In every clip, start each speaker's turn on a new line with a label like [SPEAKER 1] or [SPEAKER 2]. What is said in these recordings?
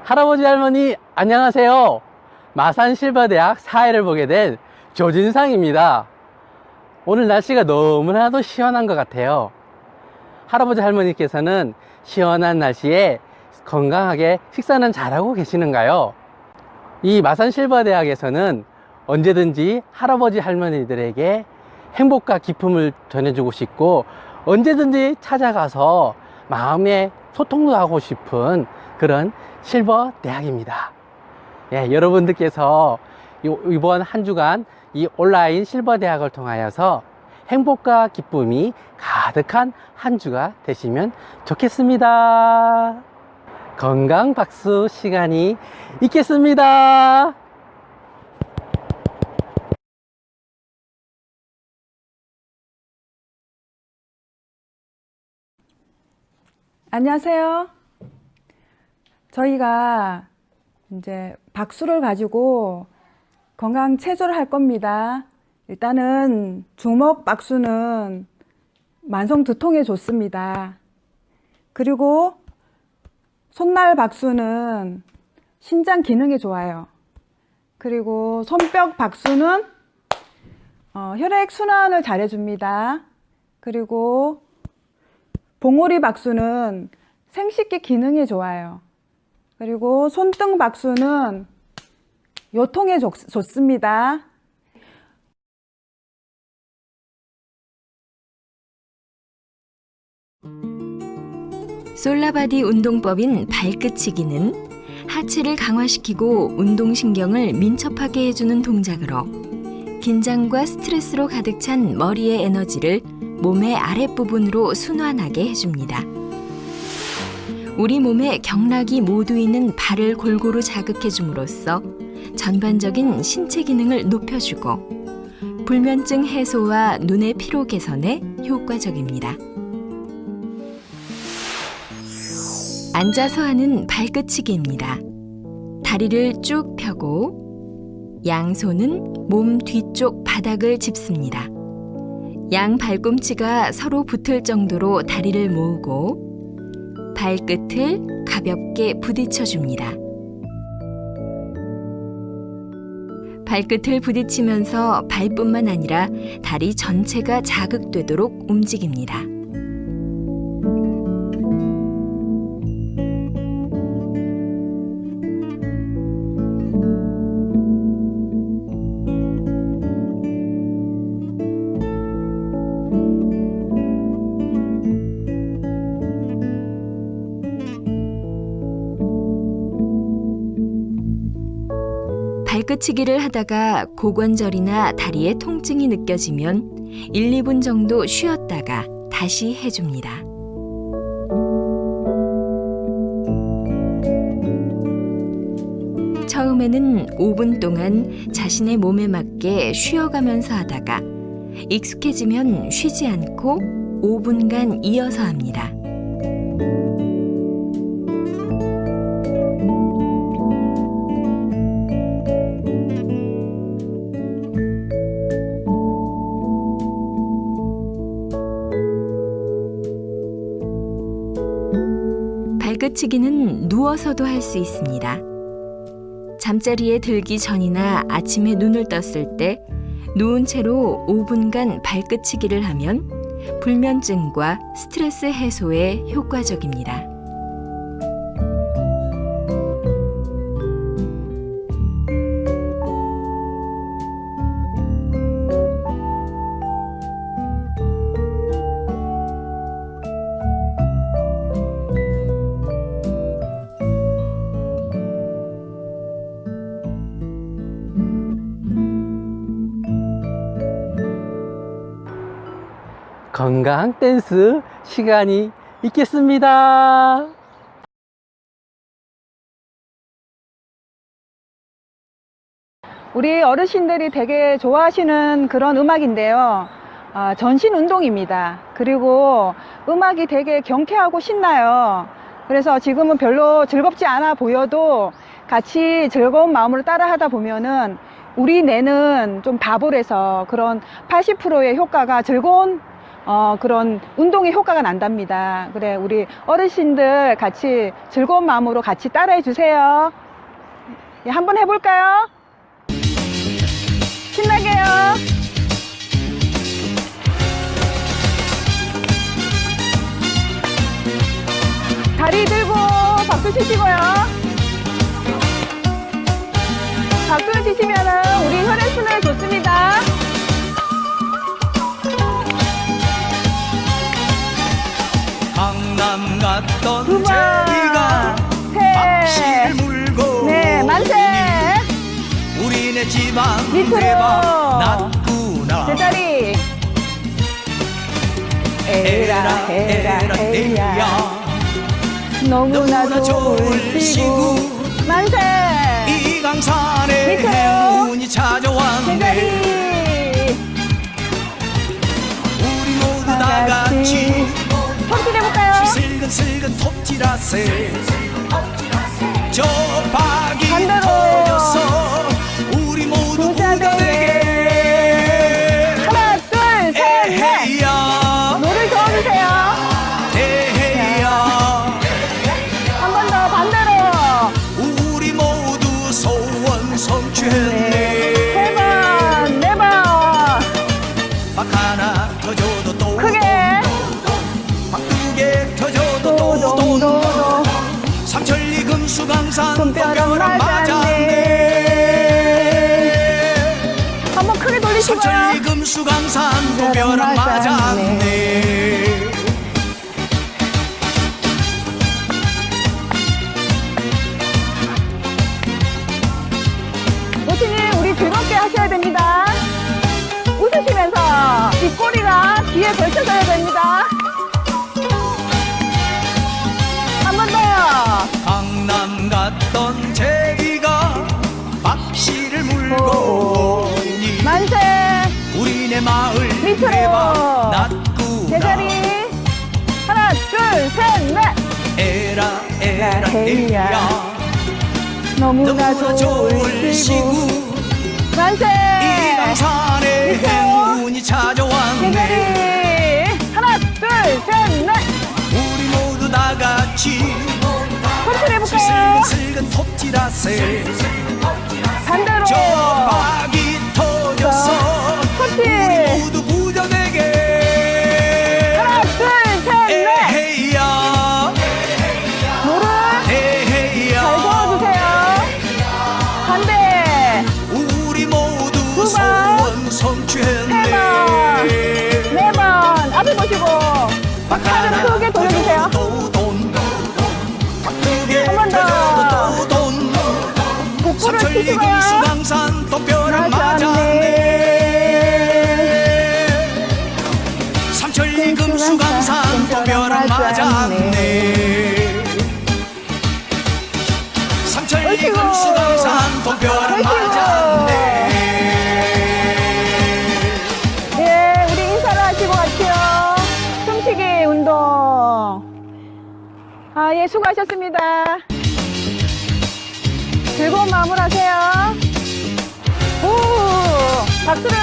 [SPEAKER 1] 할아버지 할머니 안녕하세요. 마산실버대학 사회를 보게 된 조진상입니다. 오늘 날씨가 너무나도 시원한 것 같아요. 할아버지 할머니께서는 시원한 날씨에 건강하게 식사는 잘하고 계시는가요? 이 마산실버대학에서는 언제든지 할아버지 할머니들에게 행복과 기쁨을 전해주고 싶고 언제든지 찾아가서 마음의 소통도 하고 싶은 그런 실버 대학입니다. 예, 여러분들께서 이번 한 주간 이 온라인 실버 대학을 통하여서 행복과 기쁨이 가득한 한 주가 되시면 좋겠습니다. 건강 박수 시간이 있겠습니다.
[SPEAKER 2] 안녕하세요. 저희가 이제 박수를 가지고 건강 체조를 할 겁니다. 일단은 주먹 박수는 만성 두통에 좋습니다. 그리고 손날 박수는 신장 기능에 좋아요. 그리고 손뼉 박수는 혈액 순환을 잘해줍니다. 그리고 봉오리 박수는 생식기 기능에 좋아요. 그리고 손등 박수는 요통에 좋습니다.
[SPEAKER 3] 솔라바디 운동법인 발끝치기는 하체를 강화시키고 운동신경을 민첩하게 해주는 동작으로 긴장과 스트레스로 가득 찬 머리의 에너지를 몸의 아랫부분으로 순환하게 해줍니다. 우리 몸의 경락이 모두 있는 발을 골고루 자극해줌으로써 전반적인 신체 기능을 높여주고 불면증 해소와 눈의 피로 개선에 효과적입니다. 앉아서 하는 발끝치기입니다. 다리를 쭉 펴고 양손은 몸 뒤쪽 바닥을 짚습니다. 양 발꿈치가 서로 붙을 정도로 다리를 모으고 발끝을 가볍게 부딪혀줍니다. 발끝을 부딪히면서 발뿐만 아니라 다리 전체가 자극되도록 움직입니다. 발끝치기를 하다가 고관절이나 다리에 통증이 느껴지면 1, 2분 정도 쉬었다가 다시 해줍니다. 처음에는 5분 동안 자신의 몸에 맞게 쉬어가면서 하다가 익숙해지면 쉬지 않고 5분간 이어서 합니다. 발끝치기는 누워서도 할 수 있습니다. 잠자리에 들기 전이나 아침에 눈을 떴을 때 누운 채로 5분간 발끝치기를 하면 불면증과 스트레스 해소에 효과적입니다.
[SPEAKER 1] 건강 댄스 시간이 있겠습니다.
[SPEAKER 2] 우리 어르신들이 되게 좋아하시는 그런 음악인데요. 전신 운동입니다. 그리고 음악이 되게 경쾌하고 신나요. 그래서 지금은 별로 즐겁지 않아 보여도 같이 즐거운 마음으로 따라 하다 보면은 우리 뇌는 좀 바보라서 그런 80%의 효과가 즐거운 그런 운동의 효과가 난답니다. 그래, 우리 어르신들 같이 즐거운 마음으로 같이 따라해 주세요. 예, 한번 해볼까요? 신나게요. 다리 들고 박수 치시고요. 박수를 치시면은 우리 혈액순환에 좋습니다.
[SPEAKER 4] 강남 갔던
[SPEAKER 2] 두 번,
[SPEAKER 4] 제비가 박씨를
[SPEAKER 2] 셋,
[SPEAKER 4] 물고
[SPEAKER 2] 네, 만세.
[SPEAKER 4] 우리네 집안
[SPEAKER 2] 밑으로.
[SPEAKER 4] 대박 났구나.
[SPEAKER 2] 제자리. 에라 에라 에야. 너무나 좋을 시구. 만세.
[SPEAKER 4] 이 강산에
[SPEAKER 2] 밑으로.
[SPEAKER 4] 행운이 찾아왔네.
[SPEAKER 2] 제자리.
[SPEAKER 4] 우리 모두 다 같이
[SPEAKER 2] 손질 해볼까요?
[SPEAKER 4] 슬근슬근 톱질하세. 저 박이
[SPEAKER 2] 반대로.
[SPEAKER 4] 터져서 우리 모두 부자되게.
[SPEAKER 2] 하나, 둘, 셋, 넷.
[SPEAKER 4] 에헤야
[SPEAKER 2] 노를 저어주세요.
[SPEAKER 4] 에헤야
[SPEAKER 2] 한 번 더 반대로.
[SPEAKER 4] 우리 모두 소원 성취했네.
[SPEAKER 2] 세 번, 네 번.
[SPEAKER 4] 박 하나 터져도 또
[SPEAKER 2] 크게.
[SPEAKER 4] 박 두 개 터져도 또 돈.
[SPEAKER 2] 도도도도.
[SPEAKER 4] 삼천리 금수강산
[SPEAKER 2] 돈벼락
[SPEAKER 4] 돈벼락 맞았네.
[SPEAKER 2] 한번 크게 돌리시고요.
[SPEAKER 4] 삼천리 금수강산 돈벼락 맞았네.
[SPEAKER 2] 모친이 우리 즐겁게 하셔야 됩니다. 웃으시면서 뒷꼬리가 뒤에 걸쳐져야 됩니다. 한 번 더요.
[SPEAKER 4] 강남 갔던 제비가 박씨를 물고 오니
[SPEAKER 2] 만세.
[SPEAKER 4] 우리네 마을
[SPEAKER 2] 밑으로.
[SPEAKER 4] 대박 났구나.
[SPEAKER 2] 제자리. 하나, 둘, 셋, 넷.
[SPEAKER 4] 에라 에라
[SPEAKER 2] 에야.
[SPEAKER 4] 에야
[SPEAKER 2] 너무나
[SPEAKER 4] 너무나
[SPEAKER 2] 좋을 시구. 만세.
[SPEAKER 4] 이 강산에
[SPEAKER 2] 밑으로.
[SPEAKER 4] 행운이 찾아왔네.
[SPEAKER 2] 제자리. 하나, 둘, 셋, 넷.
[SPEAKER 4] 우리 모두 다 같이
[SPEAKER 2] 손질 해볼까요?
[SPEAKER 4] 슬근슬근 톱질하세.
[SPEAKER 2] 반대로.
[SPEAKER 4] 저 박이 터져서
[SPEAKER 2] 손질.
[SPEAKER 4] 우리 모두 부자되게.
[SPEAKER 2] 하나, 둘, 셋, 넷.
[SPEAKER 4] 에헤야
[SPEAKER 2] 노를
[SPEAKER 4] 에헤야
[SPEAKER 2] 잘 저어주세요. 반대.
[SPEAKER 4] 우리 모두
[SPEAKER 2] 두 번.
[SPEAKER 4] 소원
[SPEAKER 2] 세
[SPEAKER 4] 성취했네.
[SPEAKER 2] 번. 네 번. 앞에 보시고. 팔을 크게 돌려주세요. 한 번 더. 복부를
[SPEAKER 4] 삼천리
[SPEAKER 2] 치시고요.
[SPEAKER 4] 금수강산 돈벼락 맞았네. 삼천리 금수강산 돈벼락 맞았네. 삼천리
[SPEAKER 2] 어이구.
[SPEAKER 4] 금수강산 돈벼락
[SPEAKER 2] 어이구.
[SPEAKER 4] 맞았네.
[SPEAKER 2] 예, 우리 인사를 하시고 같이요. 숨쉬기 운동. 예, 수고하셨습니다. 즐거운 마음으로 하세요. 오, 박수를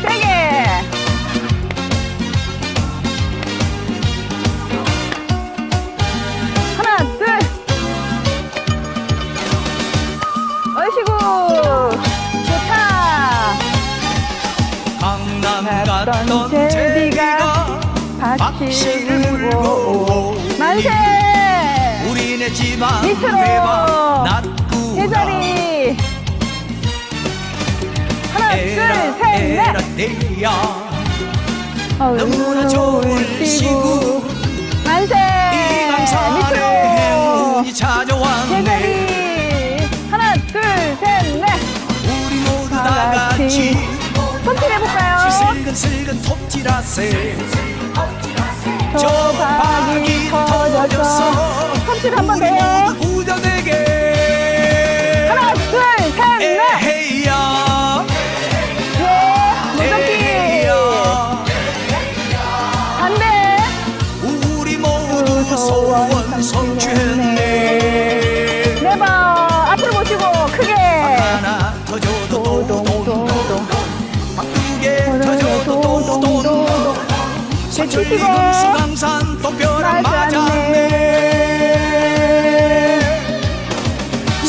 [SPEAKER 2] 세게. 하나, 둘. 어이시구. 좋다.
[SPEAKER 4] 강남
[SPEAKER 2] 갔던
[SPEAKER 4] 갔던
[SPEAKER 2] 제비가
[SPEAKER 4] 제비가
[SPEAKER 2] 박씨를
[SPEAKER 4] 박씨를
[SPEAKER 2] 물고
[SPEAKER 4] 물고
[SPEAKER 2] 만세.
[SPEAKER 4] 우리네 집안
[SPEAKER 2] 밑으로.
[SPEAKER 4] 대박 났구나.
[SPEAKER 2] 제자리. 하나, 둘,
[SPEAKER 4] 에라
[SPEAKER 2] 셋,
[SPEAKER 4] 에라
[SPEAKER 2] 넷.
[SPEAKER 4] 에야 너무나 좋을 시구.
[SPEAKER 2] 만세.
[SPEAKER 4] 이 강산에
[SPEAKER 2] 밑으로.
[SPEAKER 4] 행운이 찾아왔네.
[SPEAKER 2] 제자리. 하나, 둘, 셋, 넷.
[SPEAKER 4] 우리 모두 다
[SPEAKER 2] 다
[SPEAKER 4] 같이
[SPEAKER 2] 같이 손질 해볼까요?
[SPEAKER 4] 슬근슬근 톱질하세.
[SPEAKER 2] 저 박이 터져서. 손질 한 번 더 해.
[SPEAKER 4] 우리 모두 부자되게.
[SPEAKER 2] 하나, 둘, 셋, 넷.
[SPEAKER 4] 에헤야
[SPEAKER 2] 예, 무섭기.
[SPEAKER 4] 에헤야 삼천리
[SPEAKER 2] 치시고.
[SPEAKER 4] 금수강산 또 벼랑 맞았네.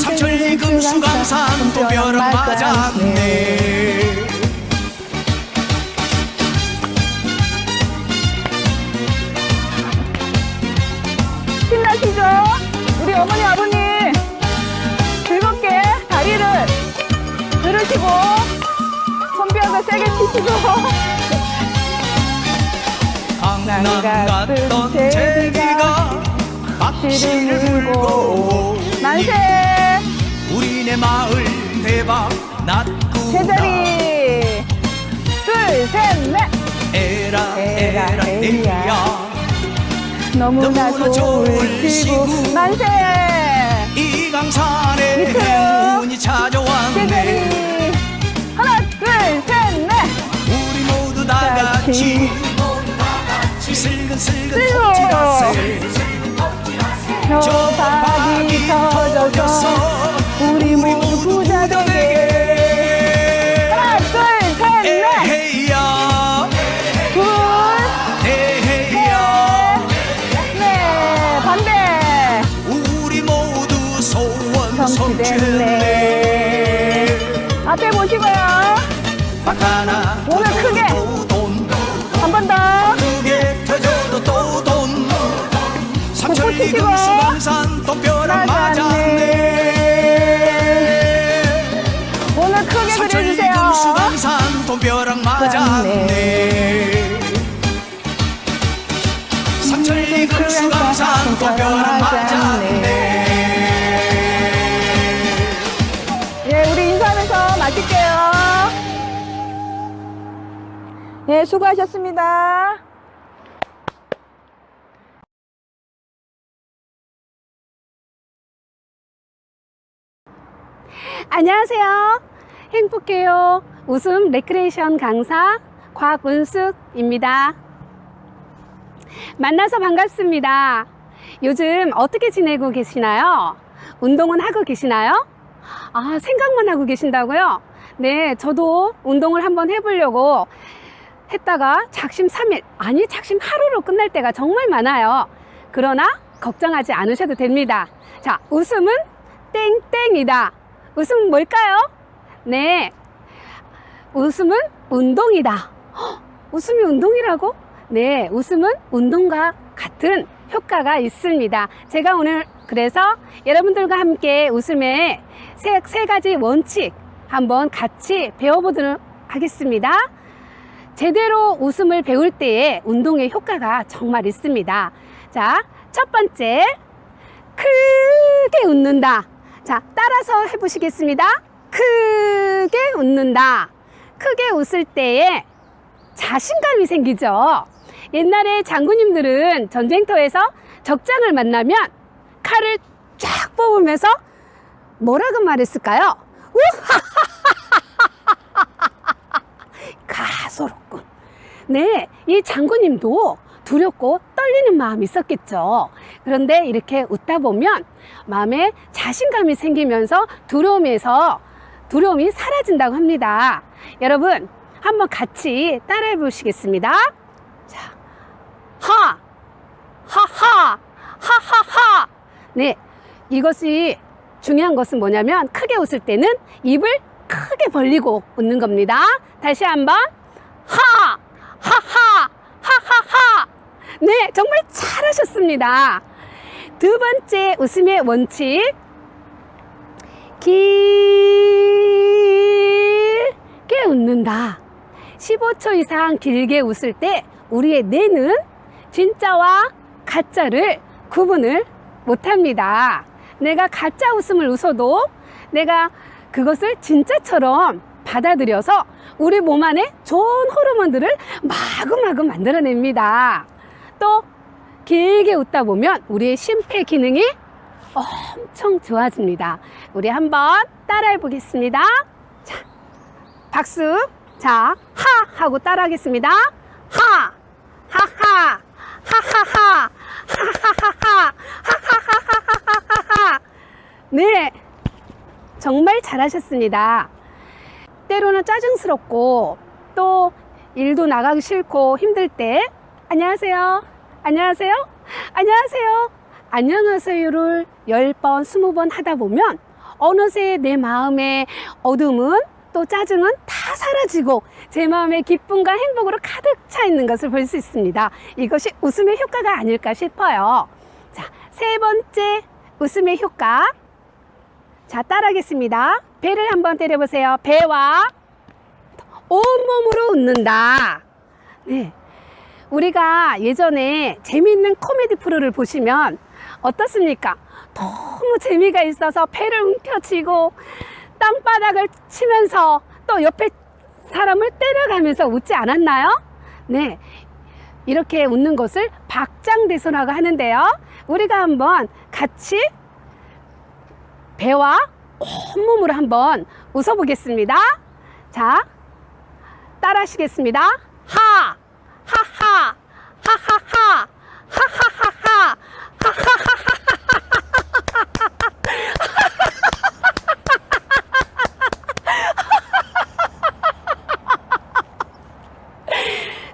[SPEAKER 4] 삼천리 금수강산 또 벼랑 맞았네.
[SPEAKER 2] 신나시죠? 우리 어머니 아버님 즐겁게 다리를 들으시고 손뼉을 세게 치시고
[SPEAKER 4] 강남 갔던 제비가 박씨를 물고
[SPEAKER 2] 만세
[SPEAKER 4] 우리네 마을 대박 났구나.
[SPEAKER 2] 제자리 둘셋넷
[SPEAKER 4] 에라
[SPEAKER 2] 에라,
[SPEAKER 4] 에라
[SPEAKER 2] 에리야.
[SPEAKER 4] 에리야.
[SPEAKER 2] 너무나
[SPEAKER 4] 너무나
[SPEAKER 2] 좋을
[SPEAKER 4] 좋을
[SPEAKER 2] 시구
[SPEAKER 4] 시구.
[SPEAKER 2] 만세
[SPEAKER 4] 이 강산에
[SPEAKER 2] 밑으로.
[SPEAKER 4] 행운이 찾아왔네.
[SPEAKER 2] 제자리 하나 둘셋넷
[SPEAKER 4] 우리 모두 다
[SPEAKER 2] 같이.
[SPEAKER 4] 같이 슬근슬근
[SPEAKER 2] 슬고.
[SPEAKER 4] 톱질하세.
[SPEAKER 2] 저박이 터져서 우리 모두 부자 되게 하나 둘셋넷
[SPEAKER 4] 에헤이야
[SPEAKER 2] 둘
[SPEAKER 4] 에헤이야.
[SPEAKER 2] 네, 반대.
[SPEAKER 4] 우리 모두 소원
[SPEAKER 2] 성취됐네.
[SPEAKER 4] 성취했네.
[SPEAKER 2] 앞에 보시고요.
[SPEAKER 4] 하나
[SPEAKER 2] 오늘 크게.
[SPEAKER 4] 돈
[SPEAKER 2] 한 번 더.
[SPEAKER 4] 크게 터져도 또 돈. 삼천리
[SPEAKER 2] 치시고.
[SPEAKER 4] 금수강산 또 벼랑
[SPEAKER 2] 맞았네.
[SPEAKER 4] 맞았네.
[SPEAKER 2] 오늘 크게
[SPEAKER 4] 삼천리
[SPEAKER 2] 그려주세요.
[SPEAKER 4] 금수강산 또 벼랑 맞았네. 삼천리 금수강산 또 벼랑 맞았네.
[SPEAKER 2] 예, 우리 인사하면서 마칠게요. 예, 수고하셨습니다.
[SPEAKER 5] 안녕하세요. 행복해요. 웃음 레크레이션 강사 곽은숙입니다. 만나서 반갑습니다. 요즘 어떻게 지내고 계시나요? 운동은 하고 계시나요? 아, 생각만 하고 계신다고요? 네, 저도 운동을 한번 해보려고 했다가 작심 3일, 아니 작심 하루로 끝날 때가 정말 많아요. 그러나 걱정하지 않으셔도 됩니다. 자, 웃음은 땡땡이다. 웃음은 뭘까요? 네, 웃음은 운동이다. 헉, 웃음이 운동이라고? 네, 웃음은 운동과 같은 효과가 있습니다. 제가 오늘 그래서 여러분들과 함께 웃음의 세 가지 원칙 한번 같이 배워보도록 하겠습니다. 제대로 웃음을 배울 때에 운동의 효과가 정말 있습니다. 자, 첫 번째, 크게 웃는다. 자, 따라서 해보시겠습니다. 크게 웃는다. 크게 웃을 때에 자신감이 생기죠. 옛날에 장군님들은 전쟁터에서 적장을 만나면 칼을 쫙 뽑으면서 뭐라고 말했을까요? 가소롭군. 네, 이 장군님도 두렵고 떨리는 마음이 있었겠죠. 그런데 이렇게 웃다 보면 마음에 자신감이 생기면서 두려움이 사라진다고 합니다. 여러분, 한번 같이 따라해 보시겠습니다. 자, 하하, 하하하. 네, 이것이 중요한 것은 뭐냐면 크게 웃을 때는 입을 크게 벌리고 웃는 겁니다. 다시 한번 하하, 하하하. 네, 정말 잘하셨습니다. 두 번째 웃음의 원칙, 길게 웃는다. 15초 이상 길게 웃을 때 우리의 뇌는 진짜와 가짜를 구분을 못합니다. 내가 가짜 웃음을 웃어도 내가 그것을 진짜처럼 받아들여서 우리 몸 안에 좋은 호르몬들을 마구마구 만들어냅니다. 또 길게 웃다 보면 우리의 심폐 기능이 엄청 좋아집니다. 우리 한번 따라해 보겠습니다. 자, 박수. 자, 하 하고 따라 하겠습니다. 하, 하하, 하하하, 하하하하, 하하하하하하. 네, 정말 잘하셨습니다. 때로는 짜증스럽고 또 일도 나가기 싫고 힘들 때 안녕하세요. 안녕하세요. 안녕하세요. 안녕하세요를 10번, 20번 하다 보면 어느새 내 마음의 어둠은 또 짜증은 다 사라지고 제 마음의 기쁨과 행복으로 가득 차 있는 것을 볼 수 있습니다. 이것이 웃음의 효과가 아닐까 싶어요. 자, 세 번째 웃음의 효과. 자, 따라하겠습니다. 배를 한번 때려보세요. 배와 온몸으로 웃는다. 네. 우리가 예전에 재미있는 코미디 프로를 보시면 어떻습니까? 너무 재미가 있어서 배를 움켜쥐고 땅바닥을 치면서 또 옆에 사람을 때려가면서 웃지 않았나요? 네. 이렇게 웃는 것을 박장대소라고 하는데요. 우리가 한번 같이 배와 온몸으로 한번 웃어보겠습니다. 자, 따라 하시겠습니다. 하! 하하! 하하하! 하하하하!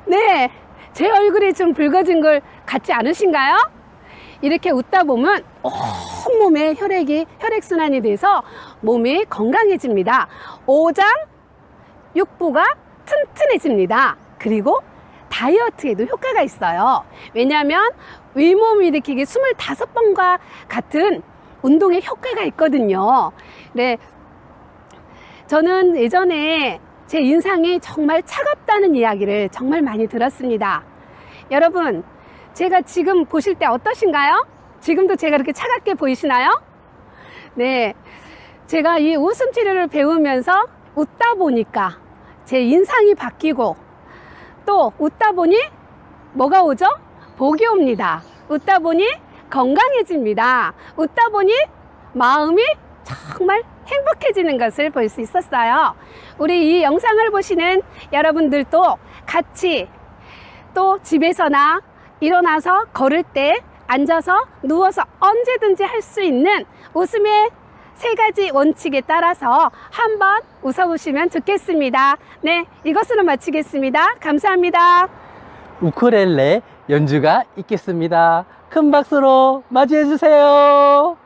[SPEAKER 5] 네, 제 얼굴이 좀 붉어진 걸 같지 않으신가요? 이렇게 웃다 보면 온몸에 혈액순환이 돼서 몸이 건강해집니다. 오장, 육부가 튼튼해집니다. 그리고 다이어트에도 효과가 있어요. 왜냐하면 윗몸 일으키기 25번과 같은 운동에 효과가 있거든요. 네, 저는 예전에 제 인상이 정말 차갑다는 이야기를 정말 많이 들었습니다. 여러분, 제가 지금 보실 때 어떠신가요? 지금도 제가 이렇게 차갑게 보이시나요? 네, 제가 이 웃음 치료를 배우면서 웃다 보니까 제 인상이 바뀌고 또 웃다 보니 뭐가 오죠? 복이 옵니다. 웃다 보니 건강해집니다. 웃다 보니 마음이 정말 행복해지는 것을 볼 수 있었어요. 우리 이 영상을 보시는 여러분들도 같이 또 집에서나 일어나서 걸을 때 앉아서 누워서 언제든지 할 수 있는 웃음의 3가지 원칙에 따라서 한번 웃어보시면 좋겠습니다. 네, 이것으로 마치겠습니다. 감사합니다.
[SPEAKER 1] 우쿨렐레 연주가 있겠습니다. 큰 박수로 맞이해 주세요.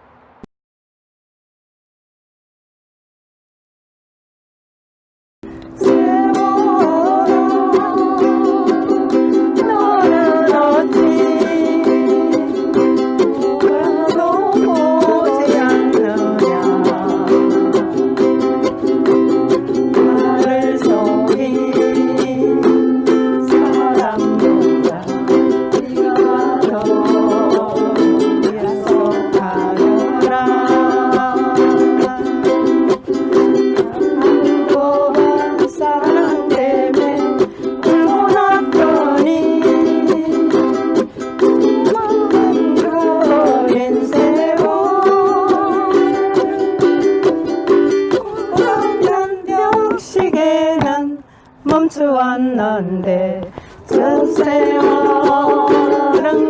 [SPEAKER 6] 멈추었는데 저 세월은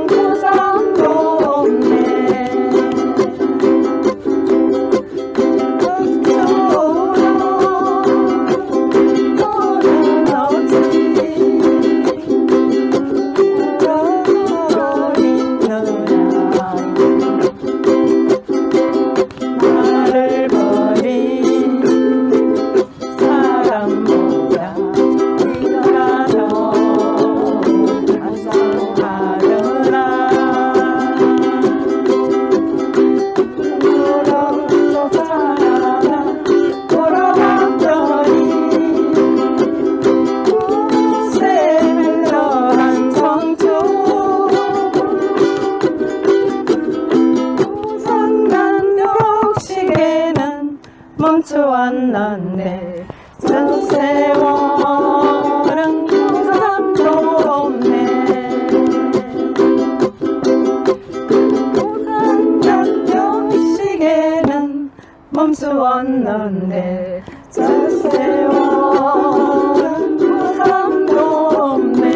[SPEAKER 6] 고장도 없네. 나를 버린 사람보다 네가 더 아성하려나. 그럼도 살아나 돌아왔더니 새별한 청춘 상간역 시계는 멈추었는데 저 세월은 고장도 없네. 고장간역 시계는 멈추었는데 저 세월은 고장도 없네.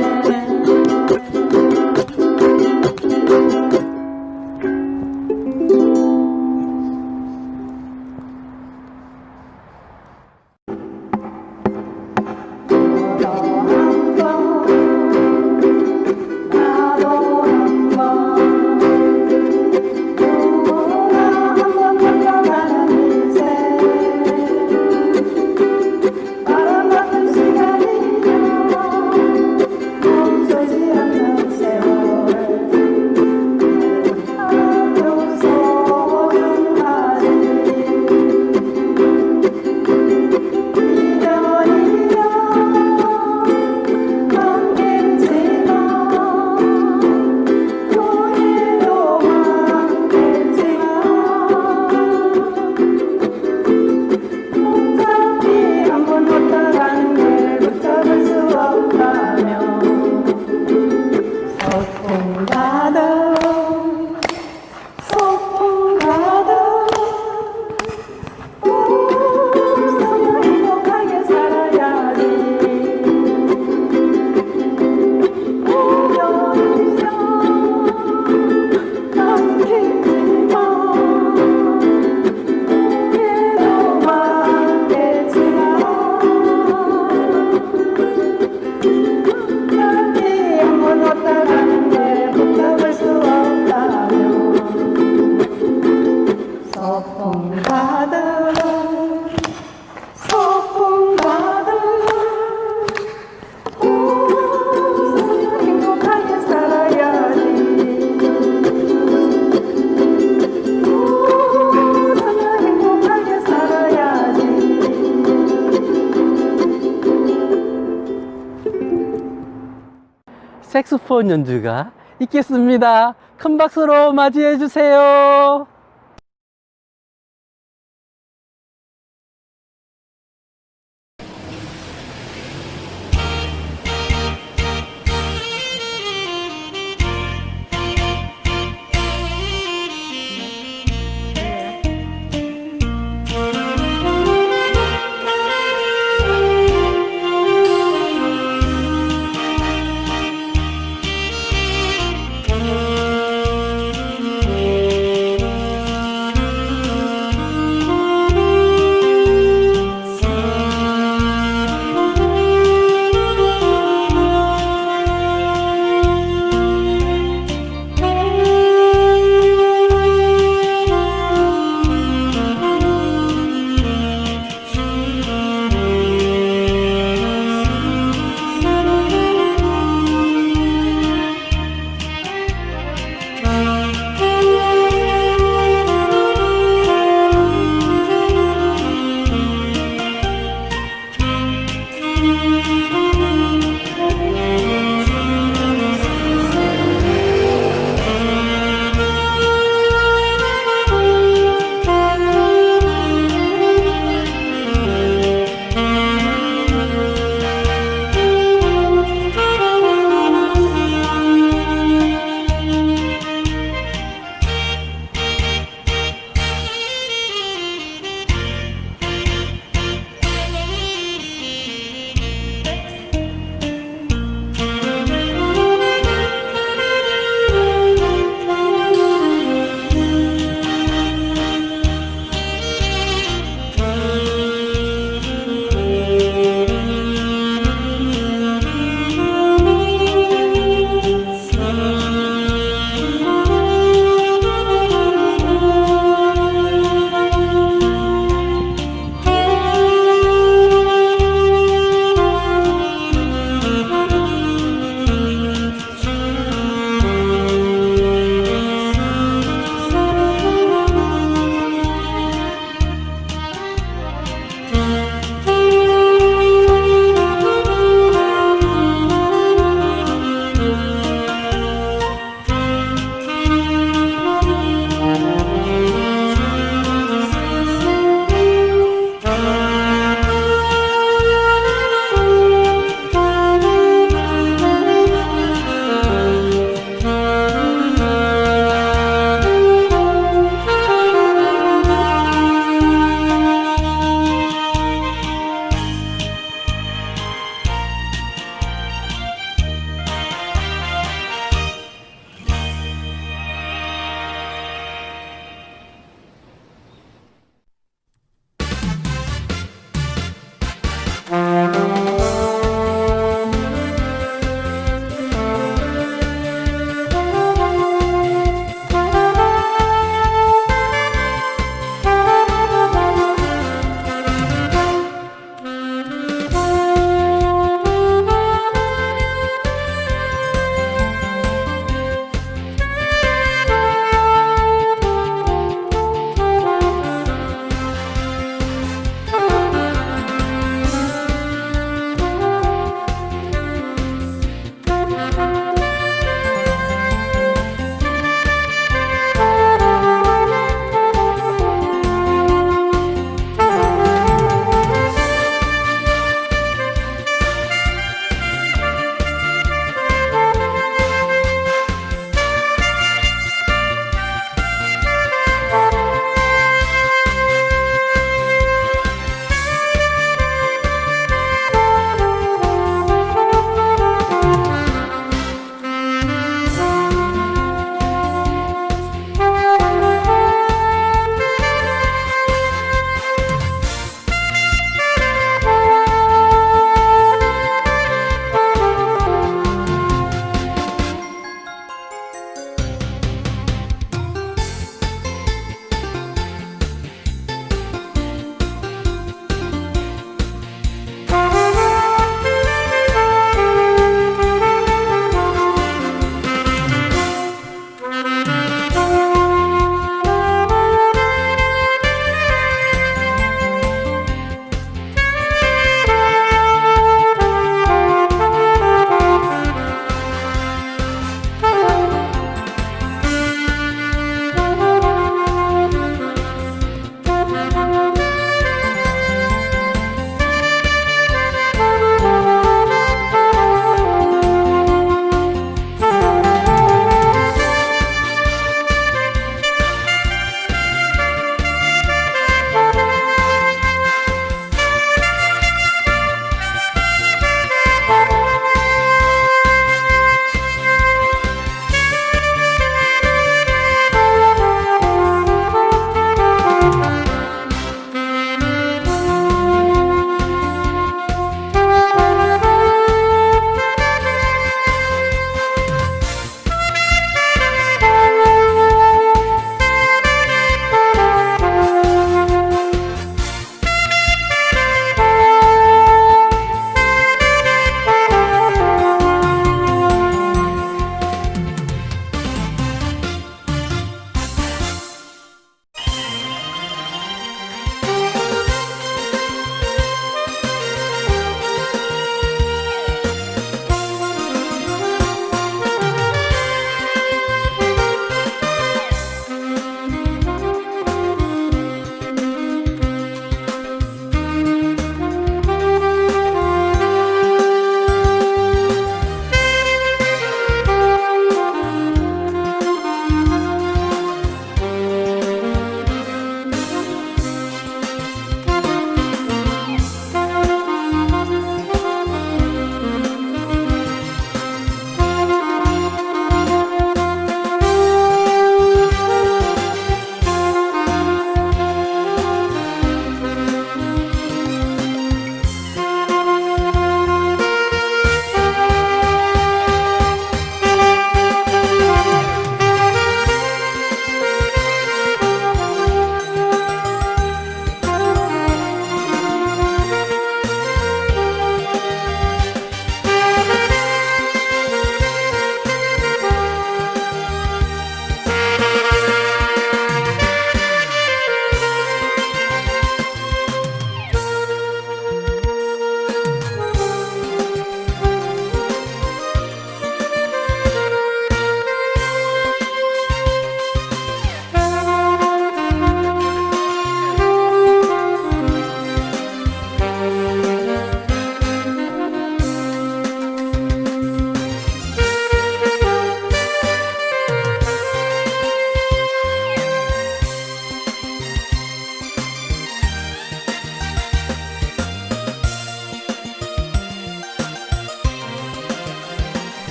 [SPEAKER 1] 색소폰 연주가 있겠습니다. 큰 박수로 맞이해 주세요.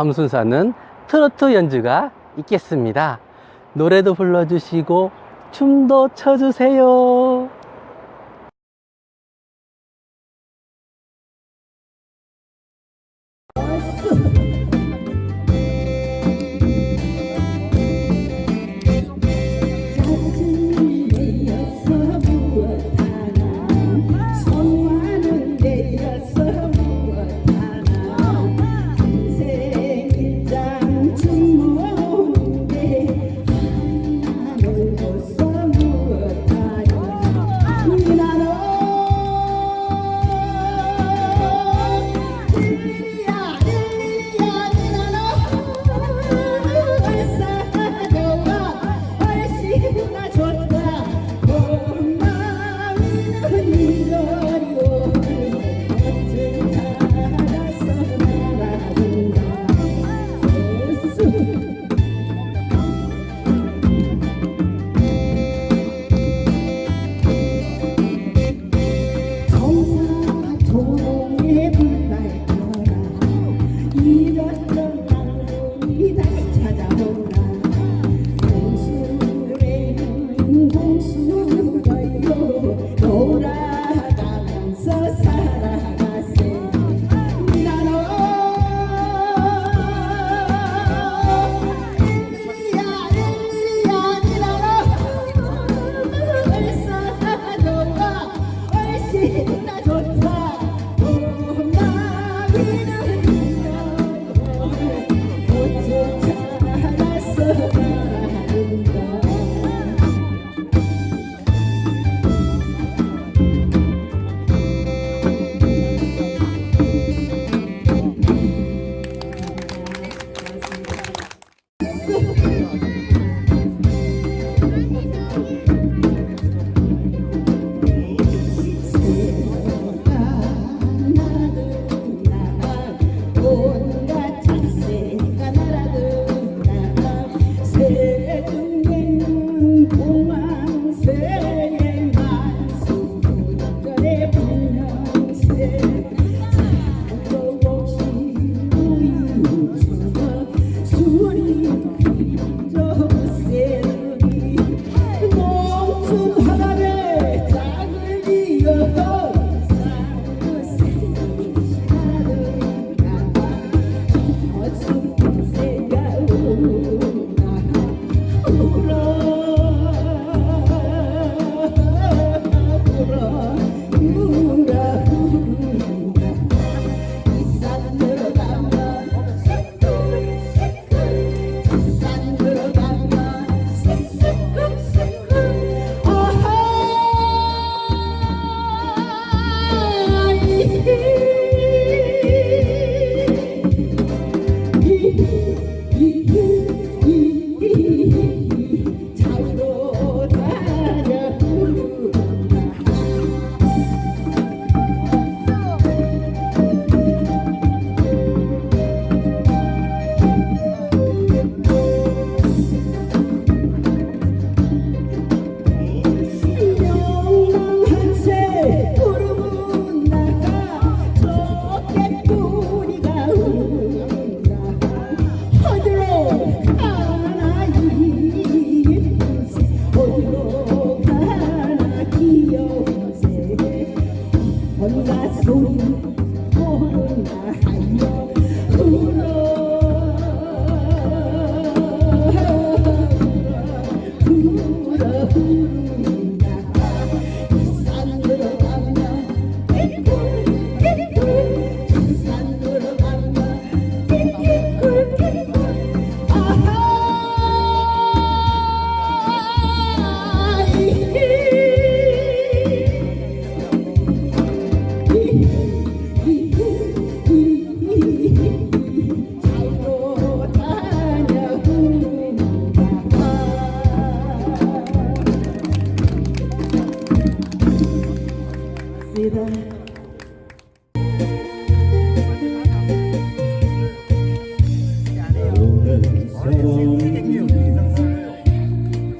[SPEAKER 1] 다음 순서는 트로트 연주가 있겠습니다. 노래도 불러주시고 춤도 춰주세요.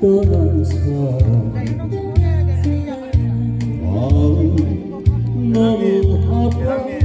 [SPEAKER 7] 떠난 사람 마음 너무 아파요.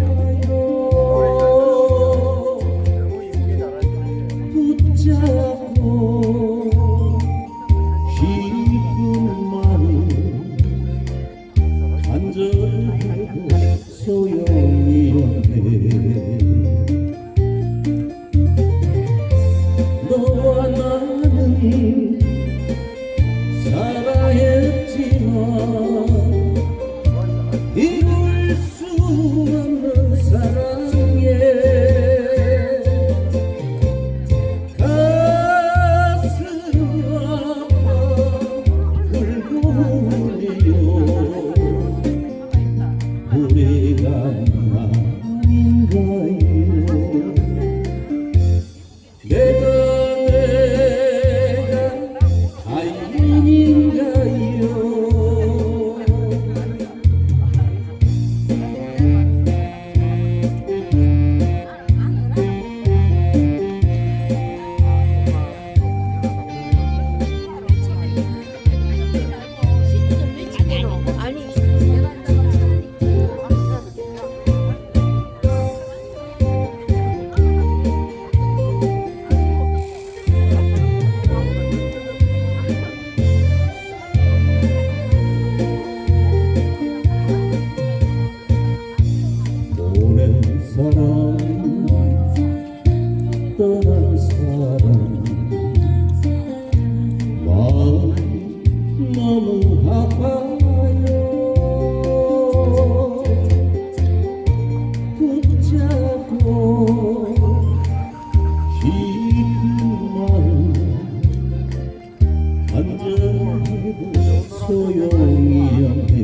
[SPEAKER 7] 앉아도 소용이 없네.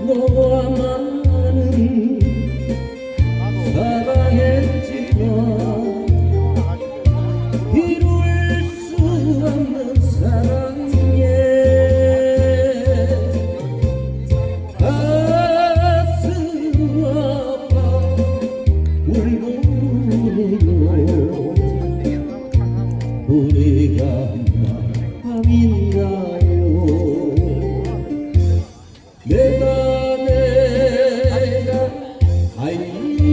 [SPEAKER 7] 너와 나는 사랑했지만 이룰 수 없는 사랑에 가슴 아파 울고 우리가 마음이나요. 내가 아닌가요.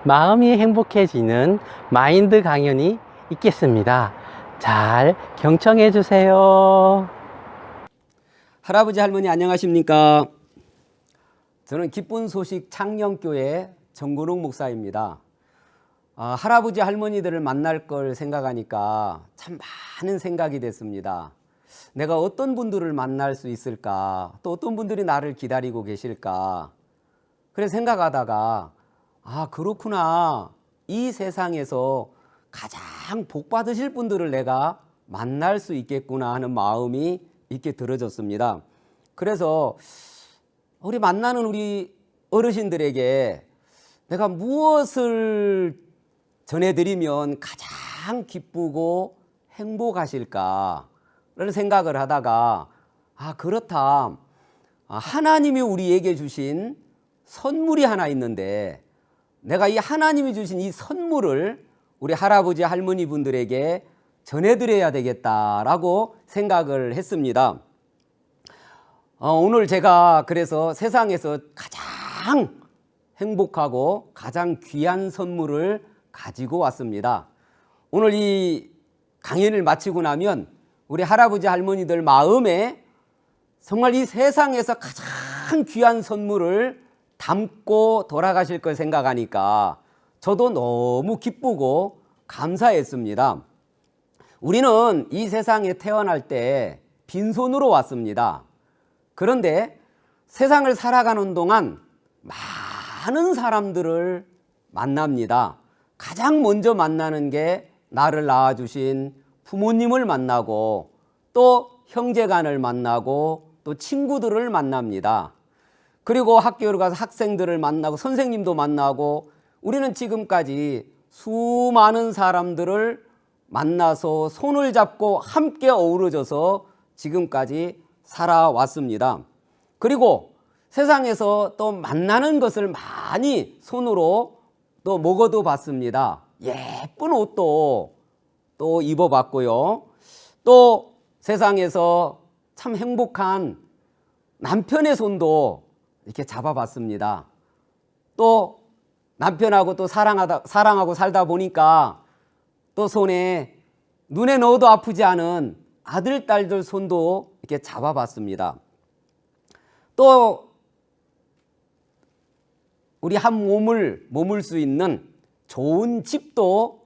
[SPEAKER 1] 마음이 행복해지는 마인드 강연이 있겠습니다. 잘 경청해 주세요.
[SPEAKER 8] 할아버지 할머니 안녕하십니까? 저는 기쁜 소식 창녕교회 정근홍 목사입니다. 할아버지 할머니들을 만날 걸 생각하니까 참 많은 생각이 됐습니다. 내가 어떤 분들을 만날 수 있을까? 또 어떤 분들이 나를 기다리고 계실까? 그래서 생각하다가 그렇구나. 이 세상에서 가장 복 받으실 분들을 내가 만날 수 있겠구나 하는 마음이 이렇게 들어졌습니다. 그래서 우리 만나는 우리 어르신들에게 내가 무엇을 전해드리면 가장 기쁘고 행복하실까라는 생각을 하다가 그렇다. 하나님이 우리에게 주신 선물이 하나 있는데 내가 이 하나님이 주신 이 선물을 우리 할아버지 할머니 분들에게 전해드려야 되겠다라고 생각을 했습니다. 오늘 제가 그래서 세상에서 가장 행복하고 가장 귀한 선물을 가지고 왔습니다. 오늘 이 강연을 마치고 나면 우리 할아버지 할머니들 마음에 정말 이 세상에서 가장 귀한 선물을 담고 돌아가실 걸 생각하니까 저도 너무 기쁘고 감사했습니다. 우리는 이 세상에 태어날 때 빈손으로 왔습니다. 그런데 세상을 살아가는 동안 많은 사람들을 만납니다. 가장 먼저 만나는 게 나를 낳아주신 부모님을 만나고 또 형제간을 만나고 또 친구들을 만납니다. 그리고 학교를 가서 학생들을 만나고 선생님도 만나고 우리는 지금까지 수많은 사람들을 만나서 손을 잡고 함께 어우러져서 지금까지 살아왔습니다. 그리고 세상에서 또 만나는 것을 많이 손으로 또 먹어도 봤습니다. 예쁜 옷도 또 입어봤고요. 또 세상에서 참 행복한 남편의 손도 이렇게 잡아봤습니다. 또 남편하고 또 사랑하고 살다 보니까 또 손에 눈에 넣어도 아프지 않은 아들, 딸들 손도 이렇게 잡아봤습니다. 또 우리 한 몸을 머물 수 있는 좋은 집도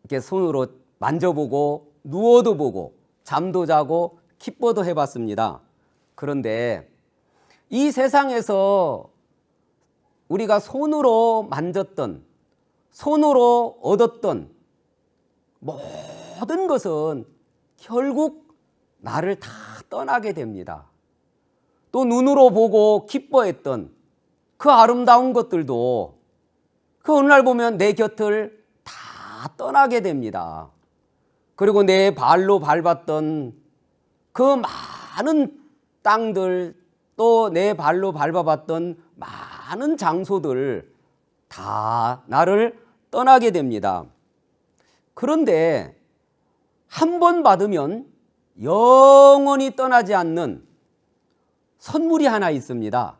[SPEAKER 8] 이렇게 손으로 만져보고 누워도 보고 잠도 자고 기뻐도 해봤습니다. 그런데 이 세상에서 우리가 손으로 만졌던, 손으로 얻었던 모든 것은 결국 나를 다 떠나게 됩니다. 또 눈으로 보고 기뻐했던 그 아름다운 것들도 그 어느 날 보면 내 곁을 다 떠나게 됩니다. 그리고 내 발로 밟았던 그 많은 땅들, 또 내 발로 밟아봤던 많은 장소들 다 나를 떠나게 됩니다. 그런데 한 번 받으면 영원히 떠나지 않는 선물이 하나 있습니다.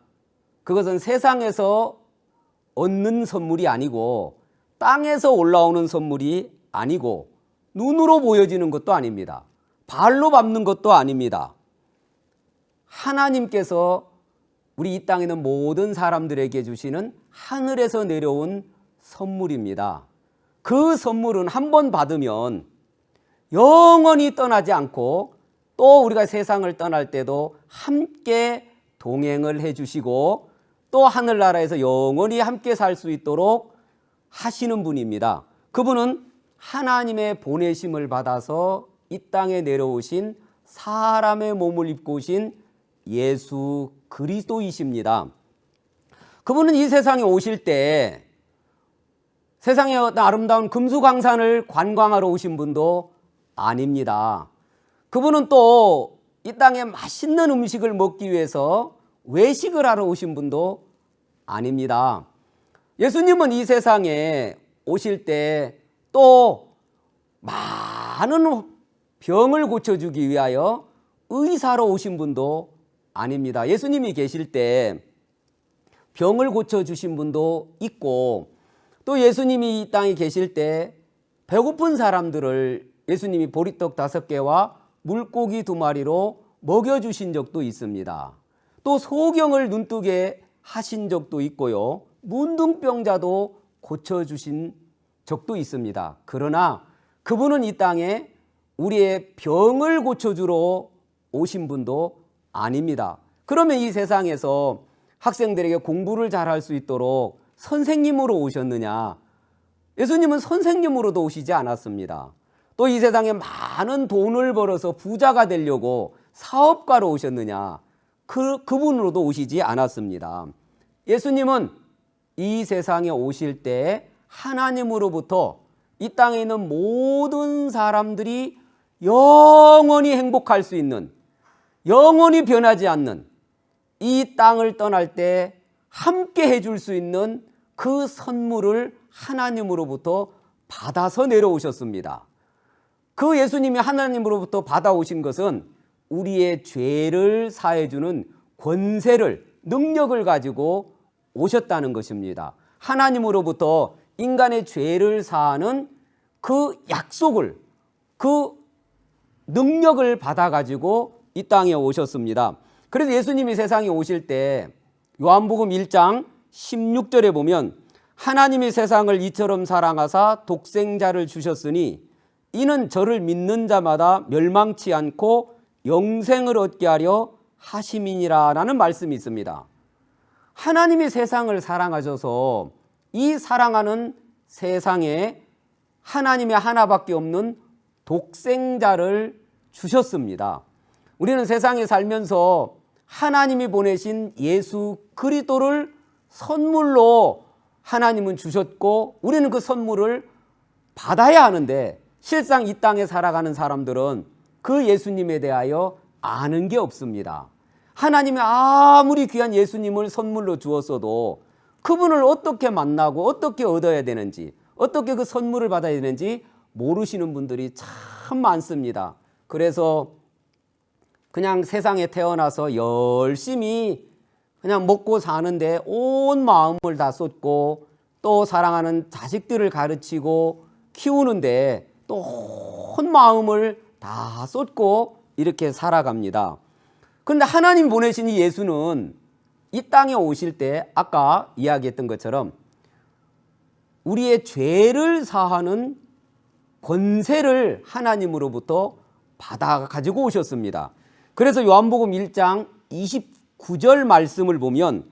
[SPEAKER 8] 그것은 세상에서 얻는 선물이 아니고 땅에서 올라오는 선물이 아니고 눈으로 보여지는 것도 아닙니다. 발로 밟는 것도 아닙니다. 하나님께서 우리 이 땅에 있는 모든 사람들에게 주시는 하늘에서 내려온 선물입니다. 그 선물은 한 번 받으면 영원히 떠나지 않고 또 우리가 세상을 떠날 때도 함께 동행을 해주시고 또 하늘나라에서 영원히 함께 살 수 있도록 하시는 분입니다. 그분은 하나님의 보내심을 받아서 이 땅에 내려오신 사람의 몸을 입고 오신 예수 그리스도이십니다. 그분은 이 세상에 오실 때 세상의 어떤 아름다운 금수강산을 관광하러 오신 분도 아닙니다. 그분은 또 이 땅에 맛있는 음식을 먹기 위해서 외식을 하러 오신 분도 아닙니다. 예수님은 이 세상에 오실 때 또 많은 병을 고쳐주기 위하여 의사로 오신 분도 아닙니다. 예수님이 계실 때 병을 고쳐주신 분도 있고 또 예수님이 이 땅에 계실 때 배고픈 사람들을 예수님이 보리떡 5개와 물고기 2마리로 먹여주신 적도 있습니다. 또 소경을 눈뜨게 하신 적도 있고요. 문둥병자도 고쳐주신 적도 있습니다. 그러나 그분은 이 땅에 우리의 병을 고쳐주러 오신 분도 아닙니다. 그러면 이 세상에서 학생들에게 공부를 잘할 수 있도록 선생님으로 오셨느냐? 예수님은 선생님으로도 오시지 않았습니다. 또 이 세상에 많은 돈을 벌어서 부자가 되려고 사업가로 오셨느냐? 그분으로도 오시지 않았습니다. 예수님은 이 세상에 오실 때 하나님으로부터 이 땅에 있는 모든 사람들이 영원히 행복할 수 있는, 영원히 변하지 않는 이 땅을 떠날 때 함께 해줄 수 있는 그 선물을 하나님으로부터 받아서 내려오셨습니다. 그 예수님이 하나님으로부터 받아오신 것은 우리의 죄를 사해주는 권세를, 능력을 가지고 오셨다는 것입니다. 하나님으로부터 인간의 죄를 사하는 그 약속을, 그 능력을 받아가지고 이 땅에 오셨습니다. 그래서 예수님이 세상에 오실 때 요한복음 1장 16절에 보면 하나님이 세상을 이처럼 사랑하사 독생자를 주셨으니 이는 저를 믿는 자마다 멸망치 않고 영생을 얻게 하려 하심이니라 라는 말씀이 있습니다. 하나님이 세상을 사랑하셔서 이 사랑하는 세상에 하나님의 하나밖에 없는 독생자를 주셨습니다. 우리는 세상에 살면서 하나님이 보내신 예수 그리스도를 선물로 하나님은 주셨고 우리는 그 선물을 받아야 하는데 실상 이 땅에 살아가는 사람들은 그 예수님에 대하여 아는 게 없습니다. 하나님이 아무리 귀한 예수님을 선물로 주었어도 그분을 어떻게 만나고 어떻게 얻어야 되는지, 어떻게 그 선물을 받아야 되는지 모르시는 분들이 참 많습니다. 그래서 그냥 세상에 태어나서 열심히 그냥 먹고 사는데 온 마음을 다 쏟고 또 사랑하는 자식들을 가르치고 키우는데 또 온 마음을 다 쏟고 이렇게 살아갑니다. 그런데 하나님 보내신 이 예수는 이 땅에 오실 때 아까 이야기했던 것처럼 우리의 죄를 사하는 권세를 하나님으로부터 받아 가지고 오셨습니다. 그래서 요한복음 1장 9절 말씀을 보면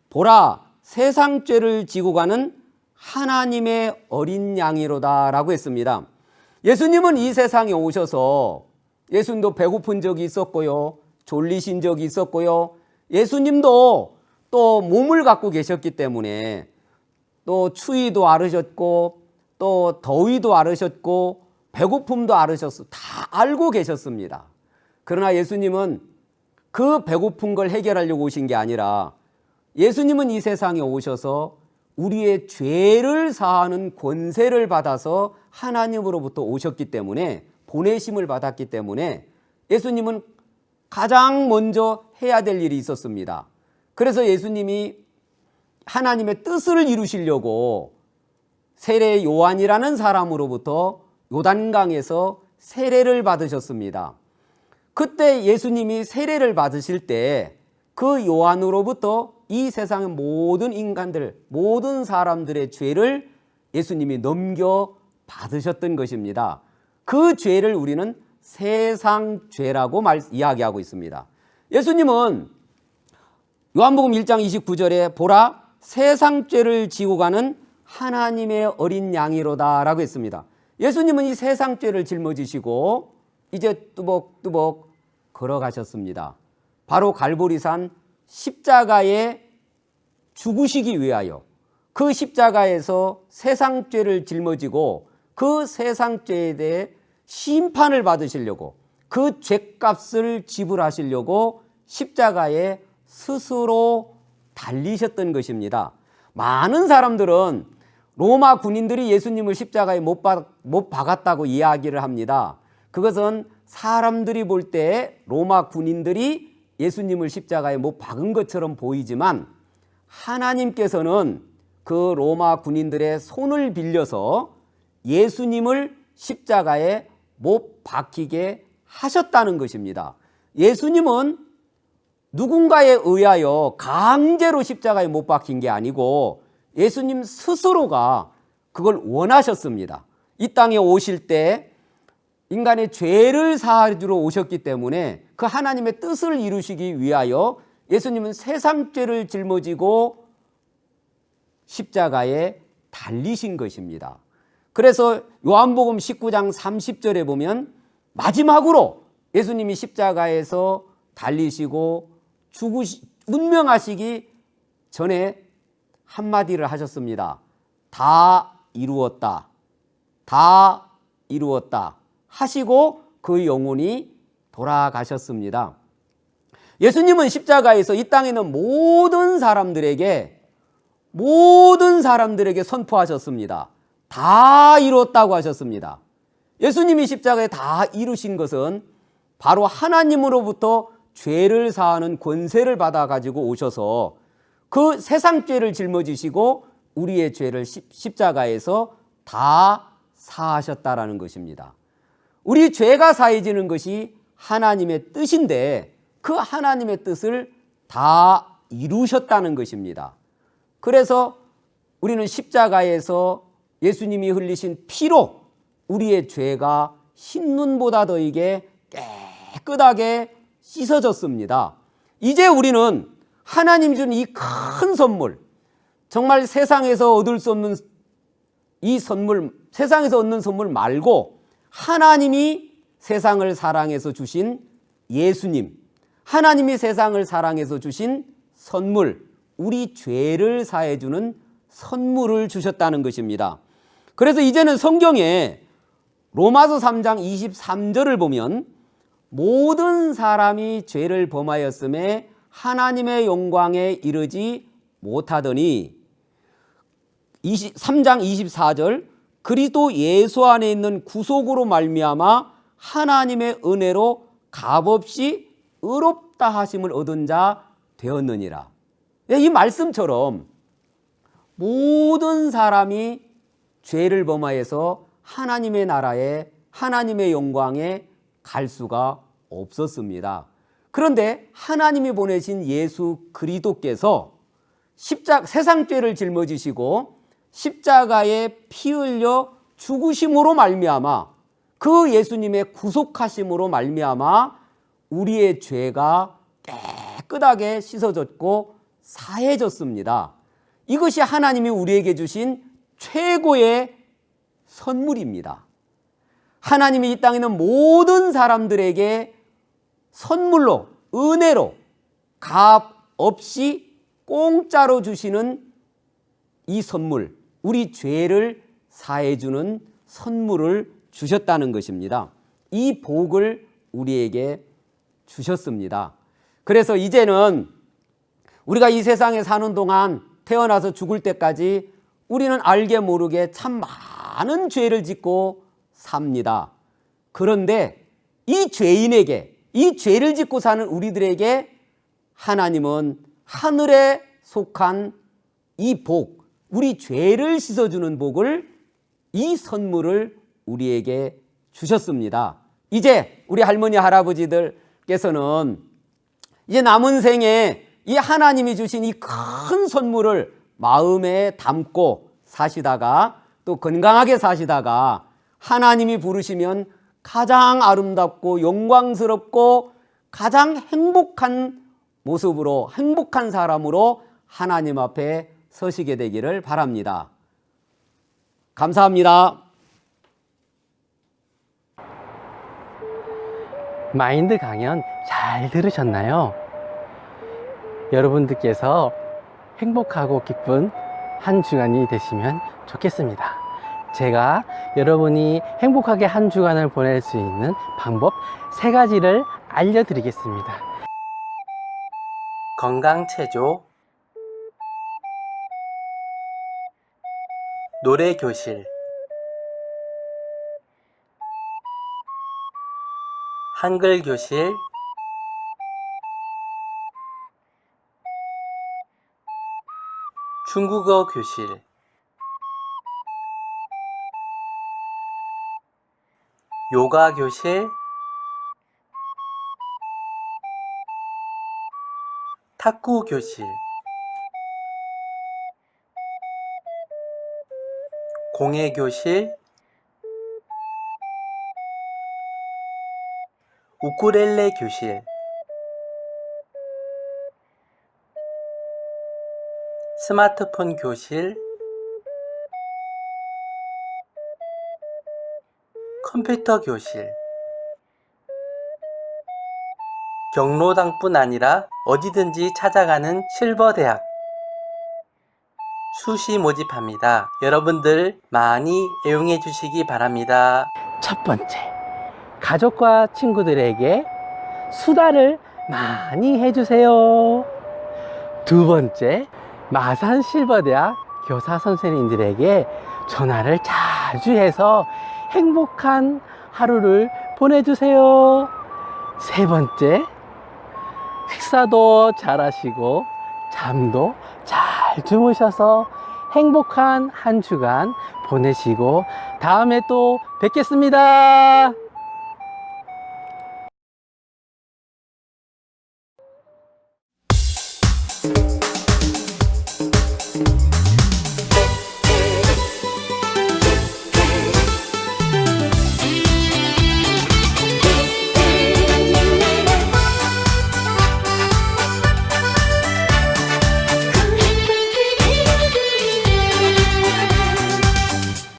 [SPEAKER 8] 보라 세상 죄를 지고 가는 하나님의 어린 양이로다 라고 했습니다. 예수님은 이 세상에 오셔서 예수님도 배고픈 적이 있었고요. 졸리신 적이 있었고요. 예수님도 또 몸을 갖고 계셨기 때문에 또 추위도 앓으셨고 또 더위도 앓으셨고 배고픔도 앓으셨고 다 알고 계셨습니다. 그러나 예수님은 그 배고픈 걸 해결하려고 오신 게 아니라 예수님은 이 세상에 오셔서 우리의 죄를 사하는 권세를 받아서 하나님으로부터 오셨기 때문에 보내심을 받았기 때문에 예수님은 가장 먼저 해야 될 일이 있었습니다. 그래서 예수님이 하나님의 뜻을 이루시려고 세례 요한이라는 사람으로부터 요단강에서 세례를 받으셨습니다. 그때 예수님이 세례를 받으실 때 그 요한으로부터 이 세상의 모든 인간들, 모든 사람들의 죄를 예수님이 넘겨 받으셨던 것입니다. 그 죄를 우리는 세상 죄라고 이야기하고 있습니다. 예수님은 요한복음 1장 29절에 보라 세상 죄를 지고 가는 하나님의 어린 양이로다 라고 했습니다. 예수님은 이 세상 죄를 짊어지시고 이제 뚜벅뚜벅 걸어가셨습니다. 바로 갈보리산 십자가에 죽으시기 위하여 그 십자가에서 세상 죄를 짊어지고 그 세상 죄에 대해 심판을 받으시려고 그 죄값을 지불하시려고 십자가에 스스로 달리셨던 것입니다. 많은 사람들은 로마 군인들이 예수님을 십자가에 못 박았다고 이야기를 합니다. 그것은 사람들이 볼 때 로마 군인들이 예수님을 십자가에 못 박은 것처럼 보이지만 하나님께서는 그 로마 군인들의 손을 빌려서 예수님을 십자가에 못 박히게 하셨다는 것입니다. 예수님은 누군가에 의하여 강제로 십자가에 못 박힌 게 아니고 예수님 스스로가 그걸 원하셨습니다. 이 땅에 오실 때 인간의 죄를 사하주러 오셨기 때문에 그 하나님의 뜻을 이루시기 위하여 예수님은 세상 죄를 짊어지고 십자가에 달리신 것입니다. 그래서 요한복음 19장 30절에 보면 마지막으로 예수님이 십자가에서 달리시고 운명하시기 전에 한마디를 하셨습니다. 다 이루었다. 다 이루었다. 하시고 그 영혼이 돌아가셨습니다. 예수님은 십자가에서 이 땅에 있는 모든 사람들에게 선포하셨습니다. 다 이루었다고 하셨습니다. 예수님이 십자가에 다 이루신 것은 바로 하나님으로부터 죄를 사하는 권세를 받아 가지고 오셔서 그 세상 죄를 짊어지시고 우리의 죄를 십자가에서 다 사하셨다라는 것입니다. 우리 죄가 사해지는 것이 하나님의 뜻인데 그 하나님의 뜻을 다 이루셨다는 것입니다. 그래서 우리는 십자가에서 예수님이 흘리신 피로 우리의 죄가 흰눈보다 더이게 깨끗하게 씻어졌습니다. 이제 우리는 하나님이 준 이 큰 선물, 정말 세상에서 얻을 수 없는 이 선물, 세상에서 얻는 선물 말고 하나님이 세상을 사랑해서 주신 예수님, 하나님이 세상을 사랑해서 주신 선물, 우리 죄를 사해주는 선물을 주셨다는 것입니다. 그래서 이제는 성경에 로마서 3장 23절을 보면 모든 사람이 죄를 범하였음에 하나님의 영광에 이르지 못하더니 3장 24절 그리스도 예수 안에 있는 구속으로 말미암아 하나님의 은혜로 값없이 의롭다 하심을 얻은 자 되었느니라. 이 말씀처럼 모든 사람이 죄를 범하여서 하나님의 나라에 하나님의 영광에 갈 수가 없었습니다. 그런데 하나님이 보내신 예수 그리스도께서 세상 죄를 짊어지시고 십자가에 피 흘려 죽으심으로 말미암아 그 예수님의 구속하심으로 말미암아 우리의 죄가 깨끗하게 씻어줬고 사해줬습니다. 이것이 하나님이 우리에게 주신 최고의 선물입니다. 하나님이 이 땅에 있는 모든 사람들에게 선물로, 은혜로, 값 없이 공짜로 주시는 이 선물, 우리 죄를 사해주는 선물을 주셨다는 것입니다. 이 복을 우리에게 주셨습니다. 그래서 이제는 우리가 이 세상에 사는 동안 태어나서 죽을 때까지 우리는 알게 모르게 참 많은 죄를 짓고 삽니다. 그런데 이 죄인에게, 이 죄를 짓고 사는 우리들에게 하나님은 하늘에 속한 이 복, 우리 죄를 씻어주는 복을, 이 선물을 우리에게 주셨습니다. 이제 우리 할머니 할아버지들께서는 이제 남은 생에 이 하나님이 주신 이 큰 선물을 마음에 담고 사시다가 또 건강하게 사시다가 하나님이 부르시면 가장 아름답고 영광스럽고 가장 행복한 모습으로, 행복한 사람으로 하나님 앞에 서시게 되기를 바랍니다. 감사합니다.
[SPEAKER 1] 마인드 강연 잘 들으셨나요? 여러분들께서 행복하고 기쁜 한 주간이 되시면 좋겠습니다. 제가 여러분이 행복하게 한 주간을 보낼 수 있는 방법 3가지를 알려드리겠습니다. 건강체조, 노래교실, 한글교실, 중국어 교실, 요가 교실, 탁구 교실, 공예 교실, 우쿨렐레 교실, 스마트폰 교실, 컴퓨터 교실, 경로당뿐 아니라 어디든지 찾아가는 실버대학, 수시 모집합니다. 여러분들 많이 애용해 주시기 바랍니다. 첫 번째, 가족과 친구들에게 수다를 많이 해주세요. 두 번째, 마산 실버대학 교사 선생님들에게 전화를 자주 해서 행복한 하루를 보내주세요. 세 번째, 식사도 잘 하시고 잠도 잘 주무셔서 행복한 한 주간 보내시고 다음에 또 뵙겠습니다.